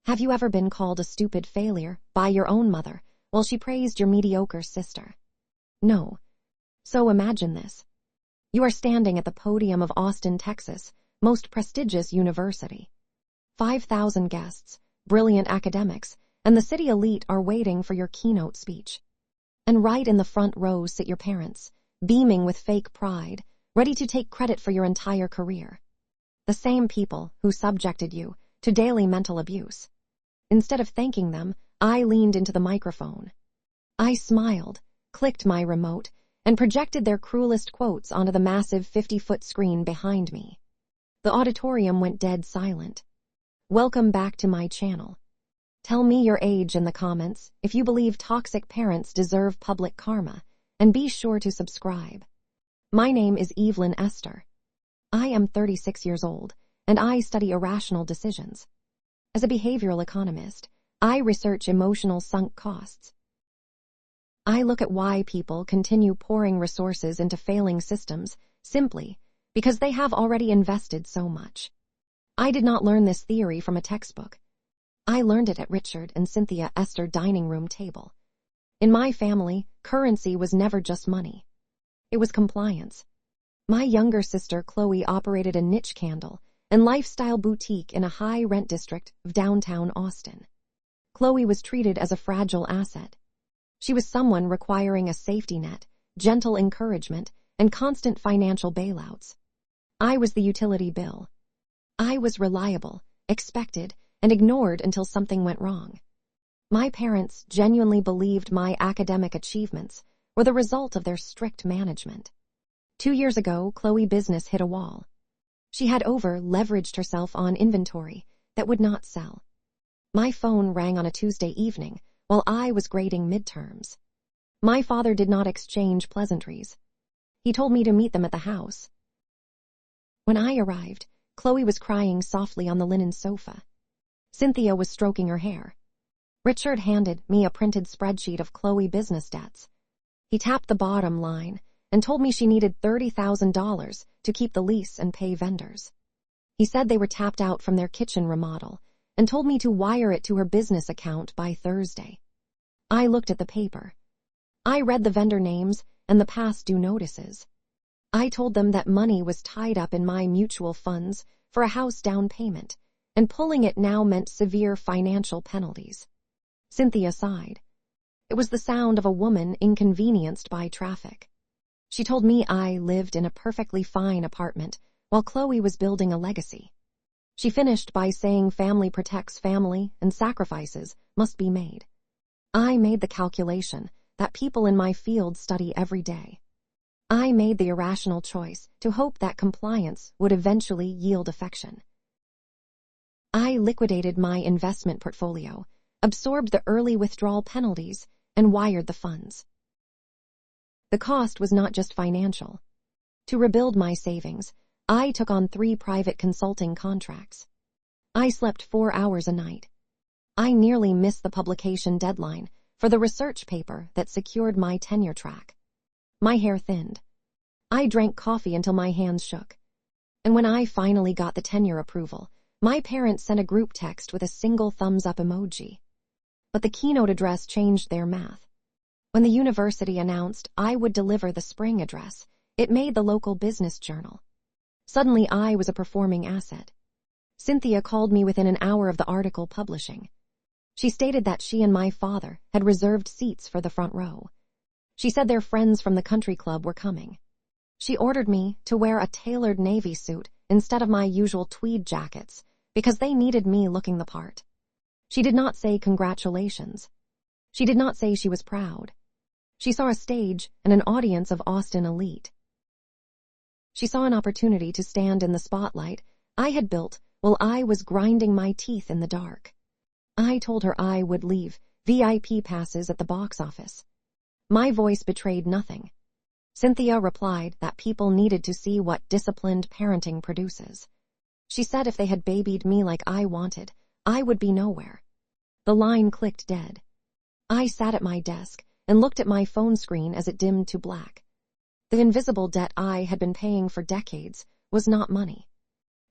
Have you ever been called a stupid failure by your own mother while she praised your mediocre sister? No. So imagine this. You are standing at the podium of Austin, Texas, most prestigious university. 5,000 guests, brilliant academics, and the city elite are waiting for your keynote speech. And right in the front row sit your parents, beaming with fake pride, ready to take credit for your entire career. The same people who subjected you to daily mental abuse. Instead of thanking them, I leaned into the microphone. I smiled, clicked my remote, and projected their cruelest quotes onto the massive 50-foot screen behind me. The auditorium went dead silent. Welcome back to my channel. Tell me your age in the comments if you believe toxic parents deserve public karma, and be sure to subscribe. My name is Evelyn Esther. I am 36 years old, and I study irrational decisions. As a behavioral economist, I research emotional sunk costs. I look at why people continue pouring resources into failing systems simply because they have already invested so much. I did not learn this theory from a textbook. I learned it at Richard and Cynthia Esther dining room table. In my family, currency was never just money. It was compliance. My younger sister Chloe operated a niche candle and lifestyle boutique in a high-rent district of downtown Austin. Chloe was treated as a fragile asset. She was someone requiring a safety net, gentle encouragement, and constant financial bailouts. I was the utility bill. I was reliable, expected, and ignored until something went wrong. My parents genuinely believed my academic achievements were the result of their strict management. 2 years ago, Chloe's business hit a wall. She had over-leveraged herself on inventory that would not sell. My phone rang on a Tuesday evening while I was grading midterms. My father did not exchange pleasantries. He told me to meet them at the house. When I arrived, Chloe was crying softly on the linen sofa. Cynthia was stroking her hair. Richard handed me a printed spreadsheet of Chloe's business debts. He tapped the bottom line and told me she needed $30,000 to keep the lease and pay vendors. He said they were tapped out from their kitchen remodel and told me to wire it to her business account by Thursday. I looked at the paper. I read the vendor names and the past due notices. I told them that money was tied up in my mutual funds for a house down payment, and pulling it now meant severe financial penalties. Cynthia sighed. It was the sound of a woman inconvenienced by traffic. She told me I lived in a perfectly fine apartment while Chloe was building a legacy. She finished by saying family protects family and sacrifices must be made. I made the calculation that people in my field study every day. I made the irrational choice to hope that compliance would eventually yield affection. I liquidated my investment portfolio, absorbed the early withdrawal penalties, and wired the funds. The cost was not just financial. To rebuild my savings, I took on 3 private consulting contracts. I slept 4 hours a night. I nearly missed the publication deadline for the research paper that secured my tenure track. My hair thinned. I drank coffee until my hands shook. And when I finally got the tenure approval, my parents sent a group text with a single thumbs-up emoji. But the keynote address changed their math. When the university announced I would deliver the spring address, it made the local business journal. Suddenly I was a performing asset. Cynthia called me within an hour of the article publishing. She stated that she and my father had reserved seats for the front row. She said their friends from the country club were coming. She ordered me to wear a tailored navy suit instead of my usual tweed jackets because they needed me looking the part. She did not say congratulations. She did not say she was proud. She saw a stage and an audience of Austin elite. She saw an opportunity to stand in the spotlight I had built while I was grinding my teeth in the dark. I told her I would leave VIP passes at the box office. My voice betrayed nothing. Cynthia replied that people needed to see what disciplined parenting produces. She said if they had babied me like I wanted, I would be nowhere. The line clicked dead. I sat at my desk and looked at my phone screen as it dimmed to black. The invisible debt I had been paying for decades was not money.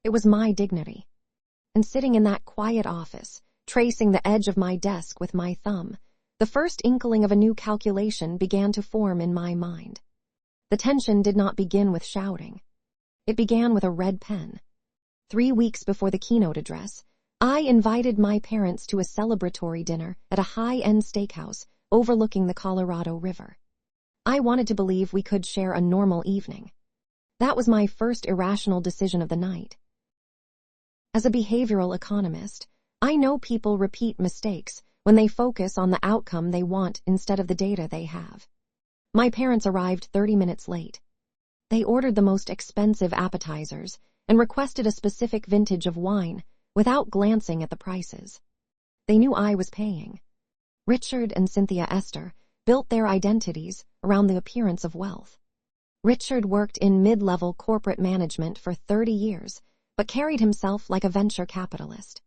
It was my dignity. And sitting in that quiet office, tracing the edge of my desk with my thumb. The first inkling of a new calculation began to form in my mind. The tension did not begin with shouting. It began with a red pen. 3 weeks before the keynote address, I invited my parents to a celebratory dinner at a high-end steakhouse overlooking the Colorado River. I wanted to believe we could share a normal evening. That was my first irrational decision of the night. As a behavioral economist, I know people repeat mistakes when they focus on the outcome they want instead of the data they have. My parents arrived 30 minutes late. They ordered the most expensive appetizers and requested a specific vintage of wine without glancing at the prices. They knew I was paying. Richard and Cynthia Esther built their identities around the appearance of wealth. Richard worked in mid-level corporate management for 30 years, but carried himself like a venture capitalist.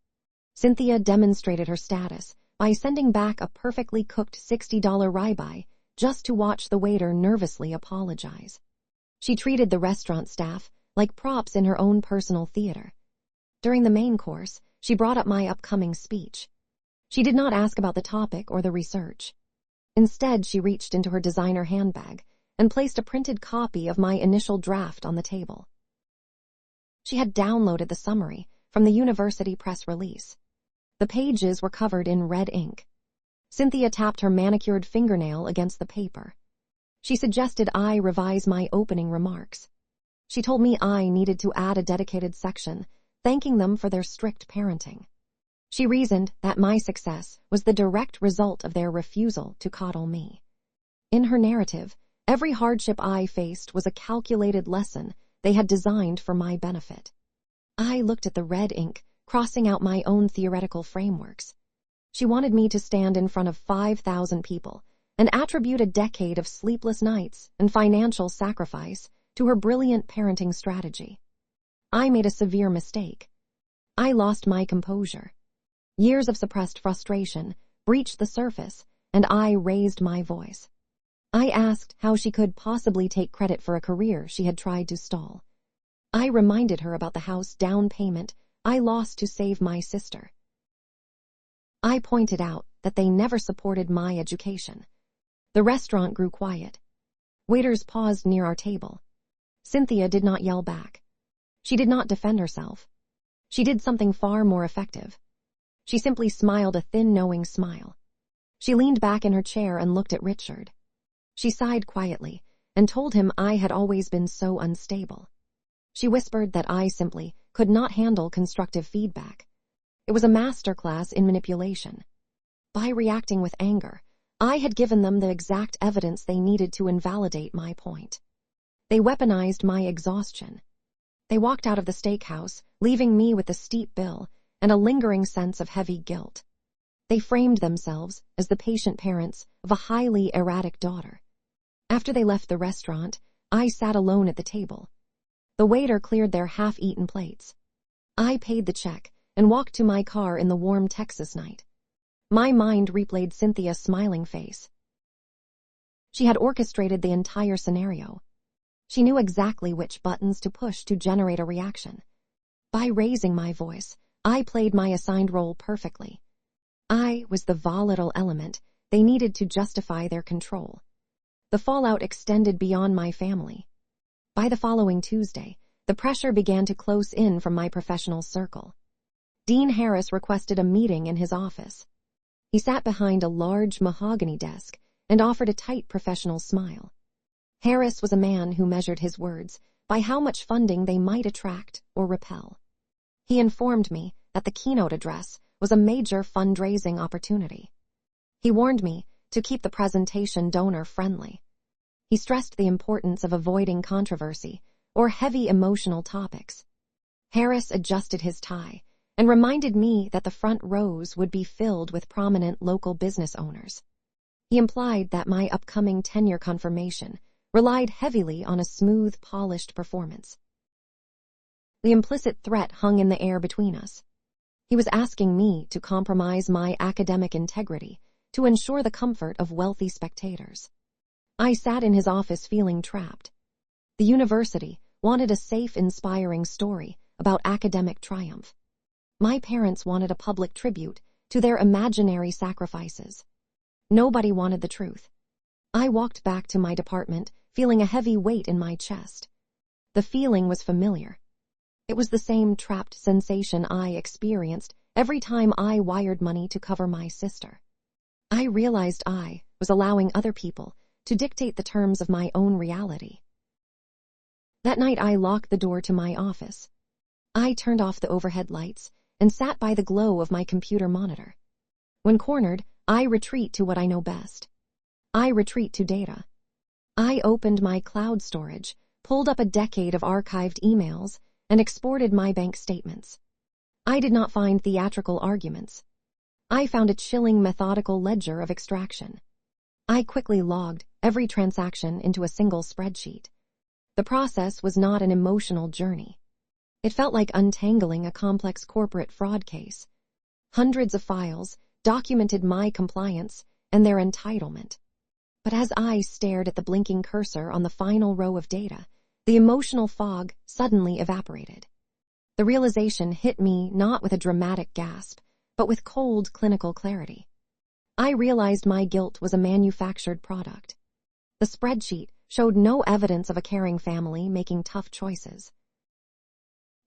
Cynthia demonstrated her status by sending back a perfectly cooked $60 ribeye just to watch the waiter nervously apologize. She treated the restaurant staff like props in her own personal theater. During the main course, she brought up my upcoming speech. She did not ask about the topic or the research. Instead, she reached into her designer handbag and placed a printed copy of my initial draft on the table. She had downloaded the summary from the university press release. The pages were covered in red ink. Cynthia tapped her manicured fingernail against the paper. She suggested I revise my opening remarks. She told me I needed to add a dedicated section, thanking them for their strict parenting. She reasoned that my success was the direct result of their refusal to coddle me. In her narrative, every hardship I faced was a calculated lesson they had designed for my benefit. I looked at the red ink, crossing out my own theoretical frameworks. She wanted me to stand in front of 5,000 people and attribute a decade of sleepless nights and financial sacrifice to her brilliant parenting strategy. I made a severe mistake. I lost my composure. Years of suppressed frustration breached the surface, and I raised my voice. I asked how she could possibly take credit for a career she had tried to stall. I reminded her about the house down payment I lost to save my sister. I pointed out that they never supported my education. The restaurant grew quiet. Waiters paused near our table. Cynthia did not yell back. She did not defend herself. She did something far more effective. She simply smiled a thin, knowing smile. She leaned back in her chair and looked at Richard. She sighed quietly and told him I had always been so unstable. She whispered that I simply could not handle constructive feedback. It was a masterclass in manipulation. By reacting with anger, I had given them the exact evidence they needed to invalidate my point. They weaponized my exhaustion. They walked out of the steakhouse, leaving me with a steep bill and a lingering sense of heavy guilt. They framed themselves as the patient parents of a highly erratic daughter. After they left the restaurant, I sat alone at the table. The waiter cleared their half-eaten plates. I paid the check and walked to my car in the warm Texas night. My mind replayed Cynthia's smiling face. She had orchestrated the entire scenario. She knew exactly which buttons to push to generate a reaction. By raising my voice, I played my assigned role perfectly. I was the volatile element they needed to justify their control. The fallout extended beyond my family. By the following Tuesday, the pressure began to close in from my professional circle. Dean Harris requested a meeting in his office. He sat behind a large mahogany desk and offered a tight professional smile. Harris was a man who measured his words by how much funding they might attract or repel. He informed me that the keynote address was a major fundraising opportunity. He warned me to keep the presentation donor-friendly. He stressed the importance of avoiding controversy or heavy emotional topics. Harris adjusted his tie and reminded me that the front rows would be filled with prominent local business owners. He implied that my upcoming tenure confirmation relied heavily on a smooth, polished performance. The implicit threat hung in the air between us. He was asking me to compromise my academic integrity to ensure the comfort of wealthy spectators. I sat in his office feeling trapped. The university wanted a safe, inspiring story about academic triumph. My parents wanted a public tribute to their imaginary sacrifices. Nobody wanted the truth. I walked back to my department, feeling a heavy weight in my chest. The feeling was familiar. It was the same trapped sensation I experienced every time I wired money to cover my sister. I realized I was allowing other people to dictate the terms of my own reality. That night I locked the door to my office. I turned off the overhead lights and sat by the glow of my computer monitor. When cornered, I retreat to what I know best. I retreat to data. I opened my cloud storage, pulled up a decade of archived emails, and exported my bank statements. I did not find theatrical arguments. I found a chilling methodical ledger of extraction. I quickly logged every transaction into a single spreadsheet. The process was not an emotional journey. It felt like untangling a complex corporate fraud case. Hundreds of files documented my compliance and their entitlement. But as I stared at the blinking cursor on the final row of data, the emotional fog suddenly evaporated. The realization hit me not with a dramatic gasp, but with cold clinical clarity. I realized my guilt was a manufactured product. The spreadsheet showed no evidence of a caring family making tough choices.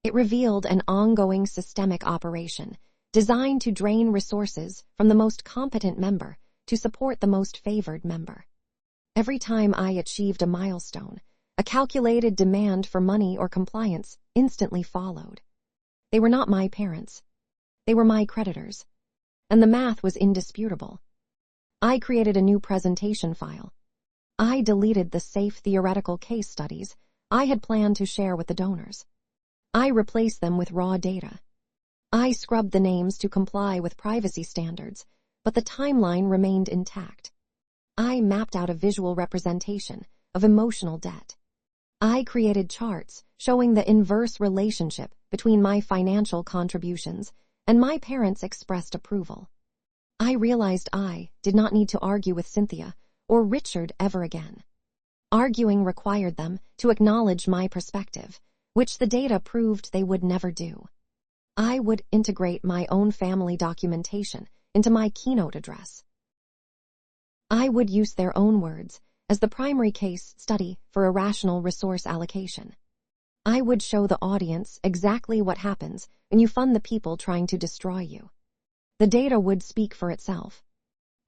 It revealed an ongoing systemic operation designed to drain resources from the most competent member to support the most favored member. Every time I achieved a milestone, a calculated demand for money or compliance instantly followed. They were not my parents. They were my creditors. And the math was indisputable. I created a new presentation file. I deleted the safe theoretical case studies I had planned to share with the donors. I replaced them with raw data. I scrubbed the names to comply with privacy standards, but the timeline remained intact. I mapped out a visual representation of emotional debt. I created charts showing the inverse relationship between my financial contributions and my parents' expressed approval. I realized I did not need to argue with Cynthia or Richard ever again. Arguing required them to acknowledge my perspective, which the data proved they would never do. I would integrate my own family documentation into my keynote address. I would use their own words as the primary case study for irrational resource allocation. I would show the audience exactly what happens when you fund the people trying to destroy you. The data would speak for itself.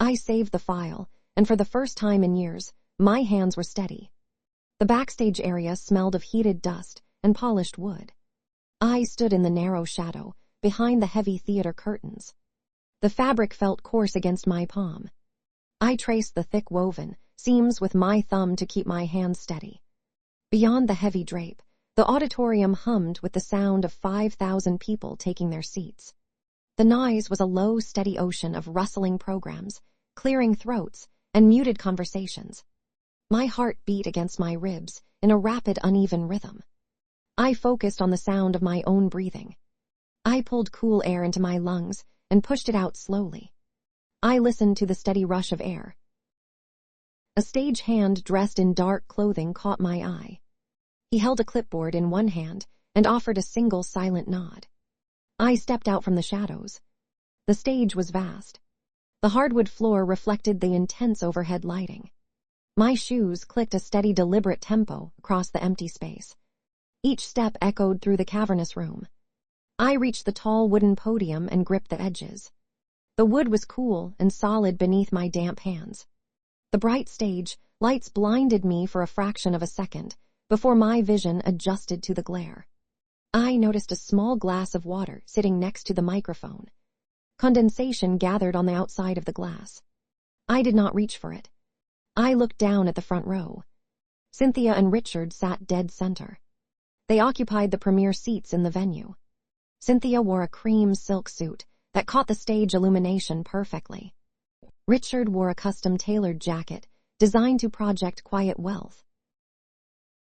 I saved the file, and for the first time in years, my hands were steady. The backstage area smelled of heated dust and polished wood. I stood in the narrow shadow, behind the heavy theater curtains. The fabric felt coarse against my palm. I traced the thick woven seams with my thumb to keep my hands steady. Beyond the heavy drape, the auditorium hummed with the sound of 5,000 people taking their seats. The noise was a low, steady ocean of rustling programs, clearing throats, and muted conversations. My heart beat against my ribs in a rapid, uneven rhythm. I focused on the sound of my own breathing. I pulled cool air into my lungs and pushed it out slowly. I listened to the steady rush of air. A stage hand dressed in dark clothing caught my eye. He held a clipboard in one hand and offered a single silent nod. I stepped out from the shadows. The stage was vast. The hardwood floor reflected the intense overhead lighting. My shoes clicked a steady, deliberate tempo across the empty space. Each step echoed through the cavernous room. I reached the tall wooden podium and gripped the edges. The wood was cool and solid beneath my damp hands. The bright stage lights blinded me for a fraction of a second before my vision adjusted to the glare. I noticed a small glass of water sitting next to the microphone. Condensation gathered on the outside of the glass. I did not reach for it. I looked down at the front row. Cynthia and Richard sat dead center. They occupied the premier seats in the venue. Cynthia wore a cream silk suit that caught the stage illumination perfectly. Richard wore a custom-tailored jacket designed to project quiet wealth.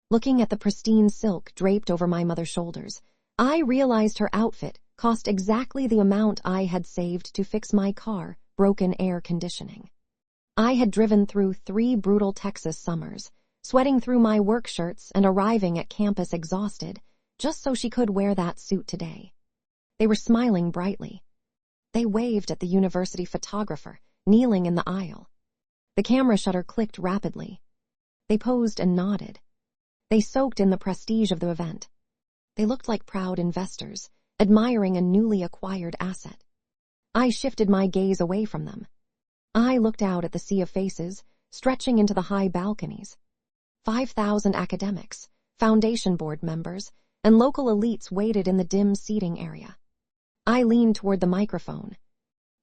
Looking at the pristine silk draped over my mother's shoulders, I realized her outfit cost exactly the amount I had saved to fix my car, broken air conditioning. I had driven through 3 brutal Texas summers, sweating through my work shirts and arriving at campus exhausted, just so she could wear that suit today. They were smiling brightly. They waved at the university photographer, kneeling in the aisle. The camera shutter clicked rapidly. They posed and nodded. They soaked in the prestige of the event. They looked like proud investors, admiring a newly acquired asset. I shifted my gaze away from them. I looked out at the sea of faces, stretching into the high balconies. 5,000 academics, foundation board members, and local elites waited in the dim seating area. I leaned toward the microphone.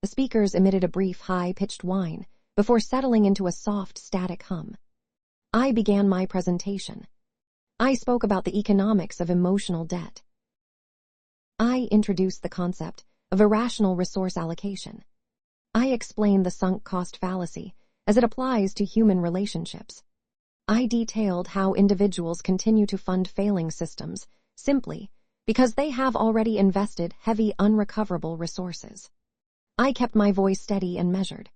The speakers emitted a brief, high-pitched whine before settling into a soft, static hum. I began my presentation. I spoke about the economics of emotional debt. I introduced the concept of irrational resource allocation. I explained the sunk cost fallacy as it applies to human relationships. I detailed how individuals continue to fund failing systems simply because they have already invested heavy unrecoverable resources. I kept my voice steady and measured.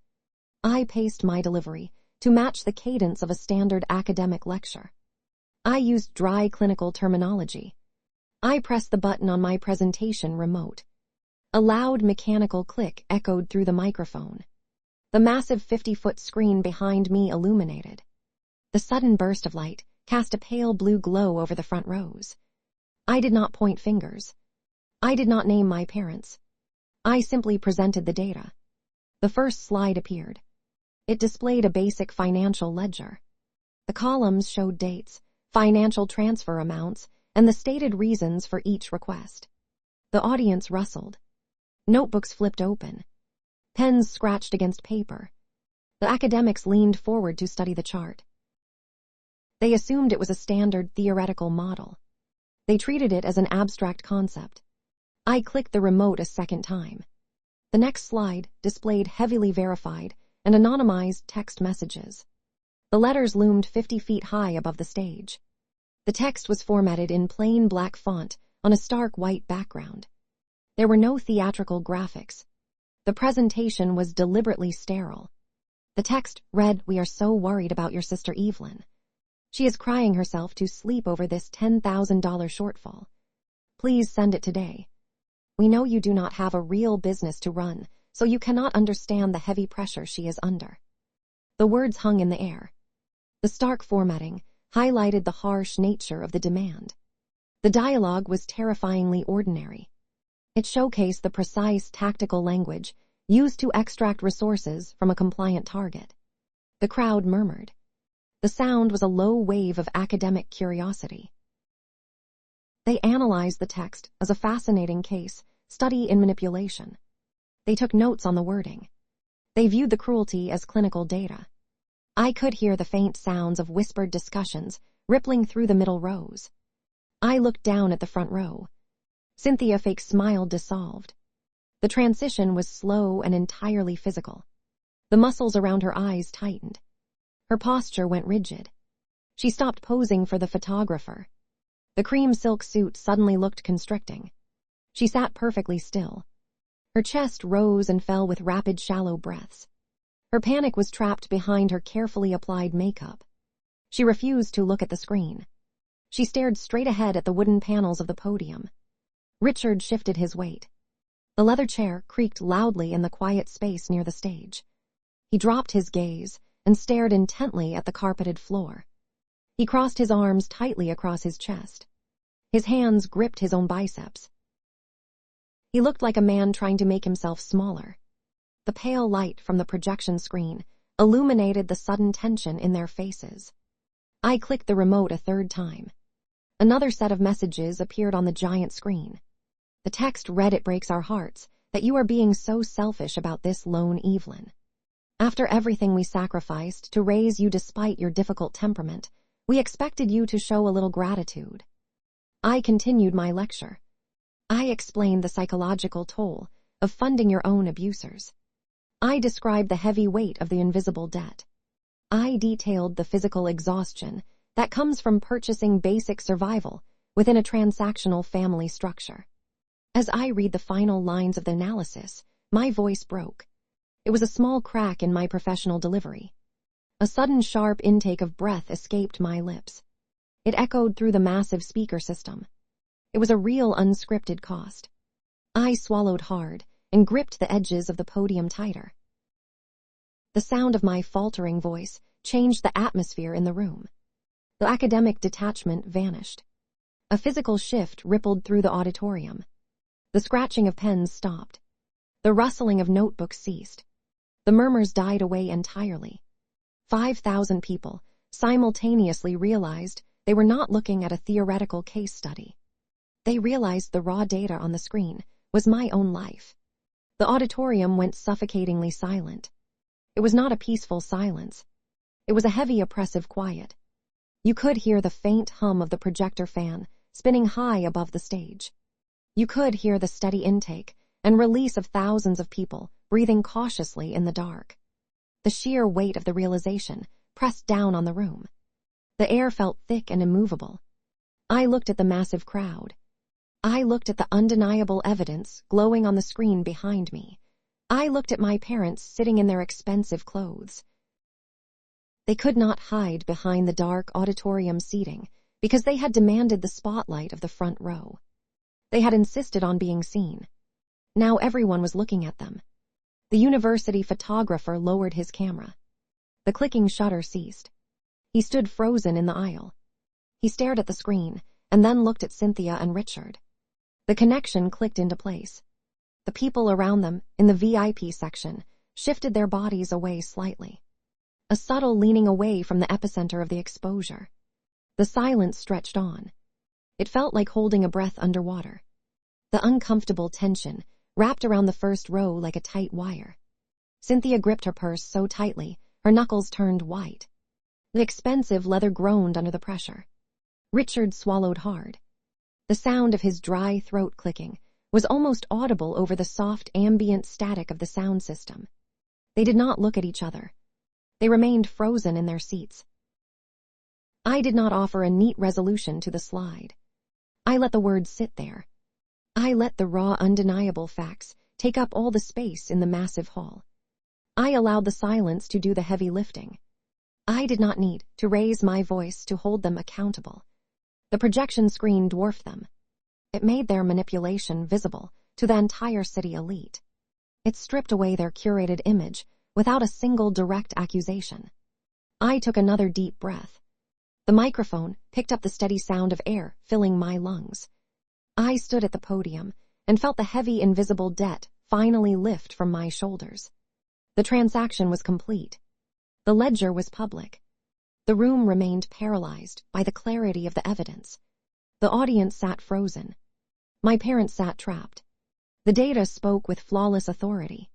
I paced my delivery to match the cadence of a standard academic lecture. I used dry clinical terminology. I pressed the button on my presentation remote. A loud mechanical click echoed through the microphone. The massive 50-foot screen behind me illuminated. The sudden burst of light cast a pale blue glow over the front rows. I did not point fingers. I did not name my parents. I simply presented the data. The first slide appeared. It displayed a basic financial ledger. The columns showed dates, financial transfer amounts, and the stated reasons for each request. The audience rustled. Notebooks flipped open. Pens scratched against paper. The academics leaned forward to study the chart. They assumed it was a standard theoretical model. They treated it as an abstract concept. I clicked the remote a second time. The next slide displayed heavily verified and anonymized text messages. The letters loomed 50 feet high above the stage. The text was formatted in plain black font on a stark white background. There were no theatrical graphics. The presentation was deliberately sterile. The text read, "We are so worried about your sister Evelyn. She is crying herself to sleep over this $10,000 shortfall. Please send it today. We know you do not have a real business to run, so you cannot understand the heavy pressure she is under." The words hung in the air. The stark formatting highlighted the harsh nature of the demand. The dialogue was terrifyingly ordinary. It showcased the precise tactical language used to extract resources from a compliant target. The crowd murmured. The sound was a low wave of academic curiosity. They analyzed the text as a fascinating case study in manipulation. They took notes on the wording. They viewed the cruelty as clinical data. I could hear the faint sounds of whispered discussions rippling through the middle rows. I looked down at the front row. Cynthia Fake's smile dissolved. The transition was slow and entirely physical. The muscles around her eyes tightened. Her posture went rigid. She stopped posing for the photographer. The cream silk suit suddenly looked constricting. She sat perfectly still. Her chest rose and fell with rapid, shallow breaths. Her panic was trapped behind her carefully applied makeup. She refused to look at the screen. She stared straight ahead at the wooden panels of the podium. Richard shifted his weight. The leather chair creaked loudly in the quiet space near the stage. He dropped his gaze and stared intently at the carpeted floor. He crossed his arms tightly across his chest. His hands gripped his own biceps. He looked like a man trying to make himself smaller. The pale light from the projection screen illuminated the sudden tension in their faces. I clicked the remote a third time. Another set of messages appeared on the giant screen. The text read, "It breaks our hearts that you are being so selfish about this lone Evelyn. After everything we sacrificed to raise you despite your difficult temperament, we expected you to show a little gratitude." I continued my lecture. I explained the psychological toll of funding your own abusers. I described the heavy weight of the invisible debt. I detailed the physical exhaustion that comes from purchasing basic survival within a transactional family structure. As I read the final lines of the analysis, my voice broke. It was a small crack in my professional delivery. A sudden sharp intake of breath escaped my lips. It echoed through the massive speaker system. It was a real unscripted cost. I swallowed hard, and gripped the edges of the podium tighter. The sound of my faltering voice changed the atmosphere in the room. The academic detachment vanished. A physical shift rippled through the auditorium. The scratching of pens stopped. The rustling of notebooks ceased. The murmurs died away entirely. 5,000 people simultaneously realized they were not looking at a theoretical case study. They realized the raw data on the screen was my own life. The auditorium went suffocatingly silent. It was not a peaceful silence. It was a heavy, oppressive quiet. You could hear the faint hum of the projector fan spinning high above the stage. You could hear the steady intake and release of thousands of people breathing cautiously in the dark. The sheer weight of the realization pressed down on the room. The air felt thick and immovable. I looked at the massive crowd. I looked at the undeniable evidence glowing on the screen behind me. I looked at my parents sitting in their expensive clothes. They could not hide behind the dark auditorium seating because they had demanded the spotlight of the front row. They had insisted on being seen. Now everyone was looking at them. The university photographer lowered his camera. The clicking shutter ceased. He stood frozen in the aisle. He stared at the screen and then looked at Cynthia and Richard. The connection clicked into place. The people around them, in the VIP section, shifted their bodies away slightly. A subtle leaning away from the epicenter of the exposure. The silence stretched on. It felt like holding a breath underwater. The uncomfortable tension wrapped around the first row like a tight wire. Cynthia gripped her purse so tightly, her knuckles turned white. The expensive leather groaned under the pressure. Richard swallowed hard. The sound of his dry throat clicking was almost audible over the soft ambient static of the sound system. They did not look at each other. They remained frozen in their seats. I did not offer a neat resolution to the slide. I let the words sit there. I let the raw, undeniable facts take up all the space in the massive hall. I allowed the silence to do the heavy lifting. I did not need to raise my voice to hold them accountable. The projection screen dwarfed them. It made their manipulation visible to the entire city elite. It stripped away their curated image without a single direct accusation. I took another deep breath. The microphone picked up the steady sound of air filling my lungs. I stood at the podium and felt the heavy invisible debt finally lift from my shoulders. The transaction was complete. The ledger was public. The room remained paralyzed by the clarity of the evidence. The audience sat frozen. My parents sat trapped. The data spoke with flawless authority.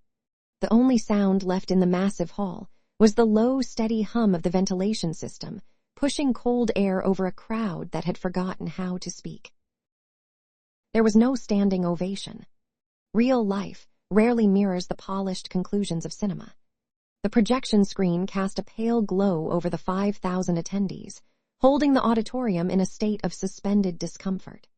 The only sound left in the massive hall was the low, steady hum of the ventilation system, pushing cold air over a crowd that had forgotten how to speak. There was no standing ovation. Real life rarely mirrors the polished conclusions of cinema. The projection screen cast a pale glow over the 5,000 attendees, holding the auditorium in a state of suspended discomfort.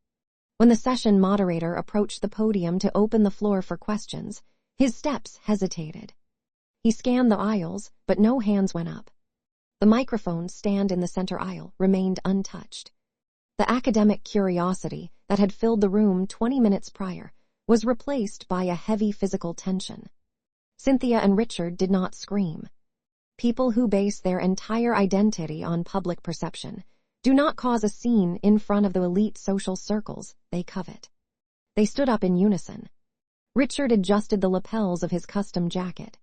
When the session moderator approached the podium to open the floor for questions, his steps hesitated. He scanned the aisles, but no hands went up. The microphone stand in the center aisle remained untouched. The academic curiosity that had filled the room 20 minutes prior was replaced by a heavy physical tension. Cynthia and Richard did not scream. People who base their entire identity on public perception do not cause a scene in front of the elite social circles they covet. They stood up in unison. Richard adjusted the lapels of his custom jacket.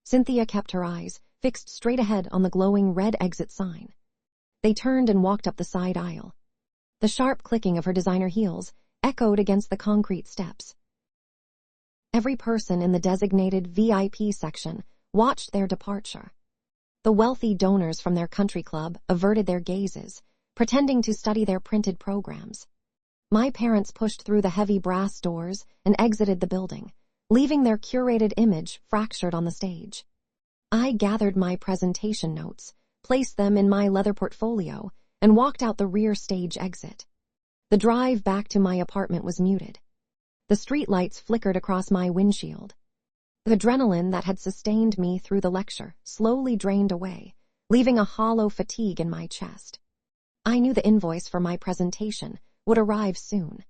Cynthia kept her eyes fixed straight ahead on the glowing red exit sign. They turned and walked up the side aisle. The sharp clicking of her designer heels echoed against the concrete steps. Every person in the designated VIP section watched their departure. The wealthy donors from their country club averted their gazes, pretending to study their printed programs. My parents pushed through the heavy brass doors and exited the building, leaving their curated image fractured on the stage. I gathered my presentation notes, placed them in my leather portfolio, and walked out the rear stage exit. The drive back to my apartment was muted. The streetlights flickered across my windshield. The adrenaline that had sustained me through the lecture slowly drained away, leaving a hollow fatigue in my chest. I knew the invoice for my presentation would arrive soon.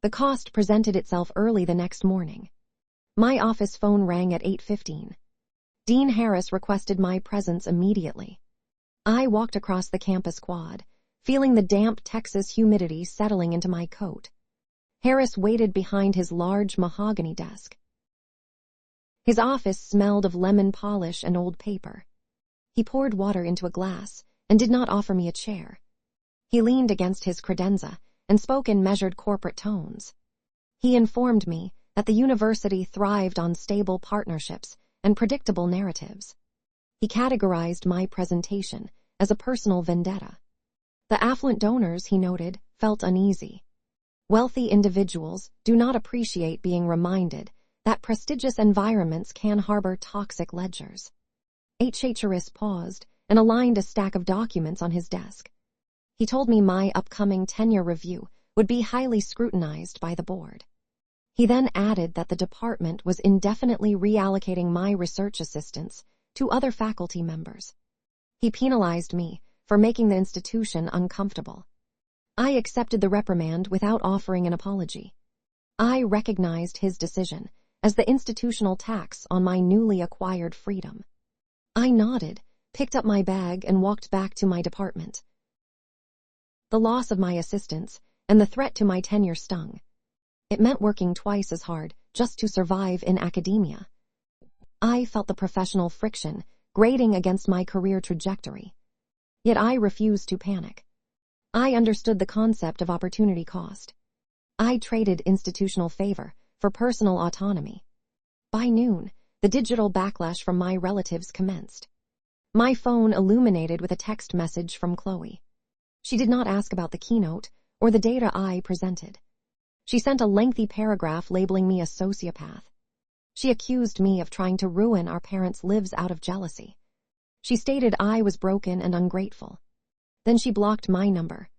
The cost presented itself early the next morning. My office phone rang at 8:15. Dean Harris requested my presence immediately. I walked across the campus quad, feeling the damp Texas humidity settling into my coat. Harris waited behind his large mahogany desk. His office smelled of lemon polish and old paper. He poured water into a glass and did not offer me a chair. He leaned against his credenza and spoke in measured corporate tones. He informed me that the university thrived on stable partnerships and predictable narratives. He categorized my presentation as a personal vendetta. The affluent donors, he noted, felt uneasy. Wealthy individuals do not appreciate being reminded that prestigious environments can harbor toxic ledgers. Harris paused and aligned a stack of documents on his desk. He told me my upcoming tenure review would be highly scrutinized by the board. He then added that the department was indefinitely reallocating my research assistants to other faculty members. He penalized me for making the institution uncomfortable. I accepted the reprimand without offering an apology. I recognized his decision as the institutional tax on my newly acquired freedom. I nodded, picked up my bag, and walked back to my department. The loss of my assistants and the threat to my tenure stung. It meant working twice as hard just to survive in academia. I felt the professional friction grating against my career trajectory. Yet I refused to panic. I understood the concept of opportunity cost. I traded institutional favor for personal autonomy. By noon, the digital backlash from my relatives commenced. My phone illuminated with a text message from Chloe. She did not ask about the keynote or the data I presented. She sent a lengthy paragraph labeling me a sociopath. She accused me of trying to ruin our parents' lives out of jealousy. She stated I was broken and ungrateful. Then she blocked my number.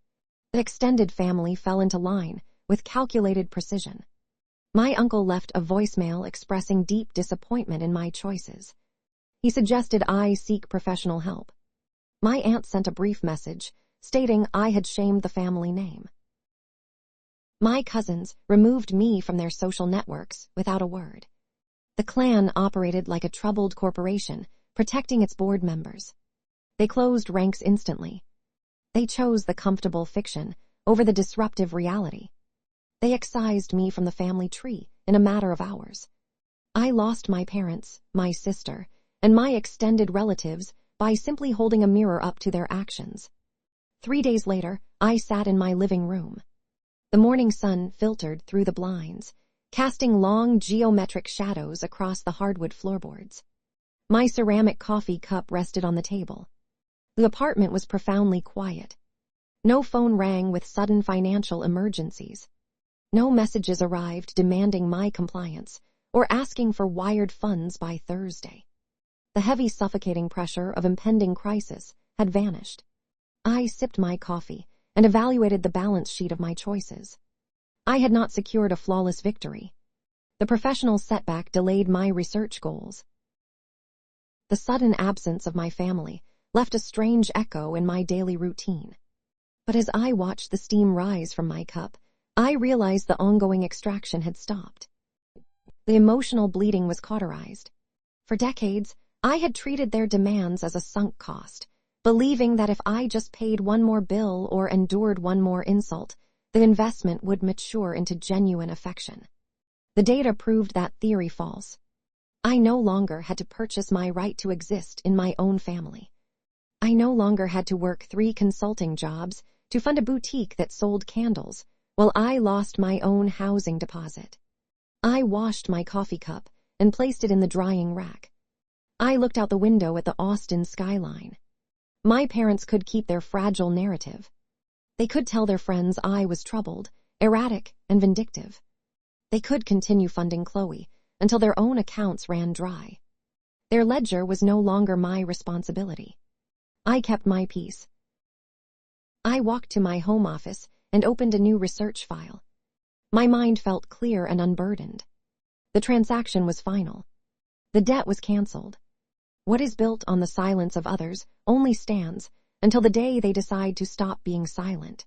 The extended family fell into line with calculated precision. My uncle left a voicemail expressing deep disappointment in my choices. He suggested I seek professional help. My aunt sent a brief message stating I had shamed the family name. My cousins removed me from their social networks without a word. The clan operated like a troubled corporation, protecting its board members. They closed ranks instantly. They chose the comfortable fiction over the disruptive reality. They excised me from the family tree in a matter of hours. I lost my parents, my sister, and my extended relatives by simply holding a mirror up to their actions. 3 days later, I sat in my living room. The morning sun filtered through the blinds, casting long geometric shadows across the hardwood floorboards. My ceramic coffee cup rested on the table. The apartment was profoundly quiet. No phone rang with sudden financial emergencies. No messages arrived demanding my compliance or asking for wired funds by Thursday. The heavy, suffocating pressure of impending crisis had vanished. I sipped my coffee and evaluated the balance sheet of my choices. I had not secured a flawless victory. The professional setback delayed my research goals. The sudden absence of my family left a strange echo in my daily routine. But as I watched the steam rise from my cup, I realized the ongoing extraction had stopped. The emotional bleeding was cauterized. For decades, I had treated their demands as a sunk cost, believing that if I just paid one more bill or endured one more insult, the investment would mature into genuine affection. The data proved that theory false. I no longer had to purchase my right to exist in my own family. I no longer had to work 3 consulting jobs to fund a boutique that sold candles, while I lost my own housing deposit. I washed my coffee cup and placed it in the drying rack. I looked out the window at the Austin skyline. My parents could keep their fragile narrative. They could tell their friends I was troubled, erratic, and vindictive. They could continue funding Chloe until their own accounts ran dry. Their ledger was no longer my responsibility. I kept my peace. I walked to my home office and opened a new research file. My mind felt clear and unburdened. The transaction was final. The debt was canceled. What is built on the silence of others only stands until the day they decide to stop being silent.